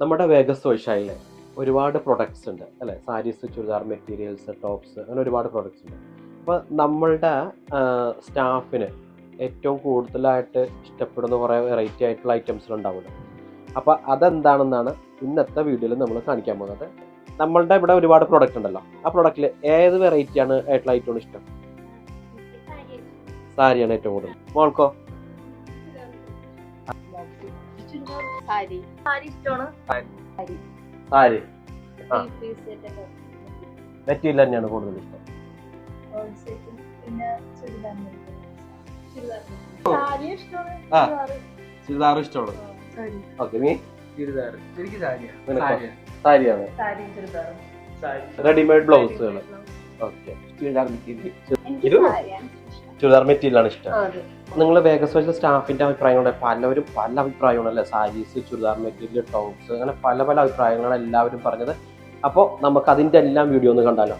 നമ്മുടെ വേഗസ് സോഷ്യലിലെ ഒരുപാട് പ്രൊഡക്ട്സ് ഉണ്ട് അല്ലേ? സാരീസ്, ചുരിദാർ മെറ്റീരിയൽസ്, ടോപ്സ്, അങ്ങനെ ഒരുപാട് പ്രൊഡക്ട്സ് ഉണ്ട്. അപ്പോൾ നമ്മളുടെ സ്റ്റാഫിന് ഏറ്റവും കൂടുതലായിട്ട് ഇഷ്ടപ്പെടുന്ന കുറേ വെറൈറ്റി ആയിട്ടുള്ള ഐറ്റംസ് ഉണ്ടാവുമല്ലോ. അപ്പോൾ അതെന്താണെന്നാണ് ഇന്നത്തെ വീഡിയോയിൽ നമ്മൾ കാണിക്കാൻ പോകുന്നത്. നമ്മളുടെ ഇവിടെ ഒരുപാട് പ്രൊഡക്റ്റ് ഉണ്ടല്ലോ. ആ പ്രൊഡക്റ്റിൽ ഏത് വെറൈറ്റിയാണ് ആയിട്ടുള്ള ഏറ്റവും ഇഷ്ടം? സാരിയാണ് ഏറ്റവും കൂടുതൽ. മോൾക്കോ? സാരി മെറ്റീരിയൽ തന്നെയാണ് കൂടുതൽ ഇഷ്ടം. ചുരിദാർ ഇഷ്ടമാണ്. ഓക്കെ, നീ? സാരിയാണ്. റെഡിമെയ്ഡ് ബ്ലൗസുകൾ. ഓക്കെ, ചുരിദാർ മെറ്റീരിയലാണ് ഇഷ്ടം. നിങ്ങൾ വേഗസ് സോഷ്യൽ സ്റ്റാഫിന്റെ അഭിപ്രായങ്ങളുടെ പലവരും പല അഭിപ്രായങ്ങളല്ലേ? സാരീസ്, ചുരിദാർ മെറ്റീരിയൽ, ടോപ്സ്, അങ്ങനെ പല പല അഭിപ്രായങ്ങളാണ് എല്ലാവരും പറഞ്ഞത്. അപ്പോൾ നമുക്ക് അതിൻ്റെ എല്ലാം വീഡിയോ ഒന്ന് കണ്ടാലോ.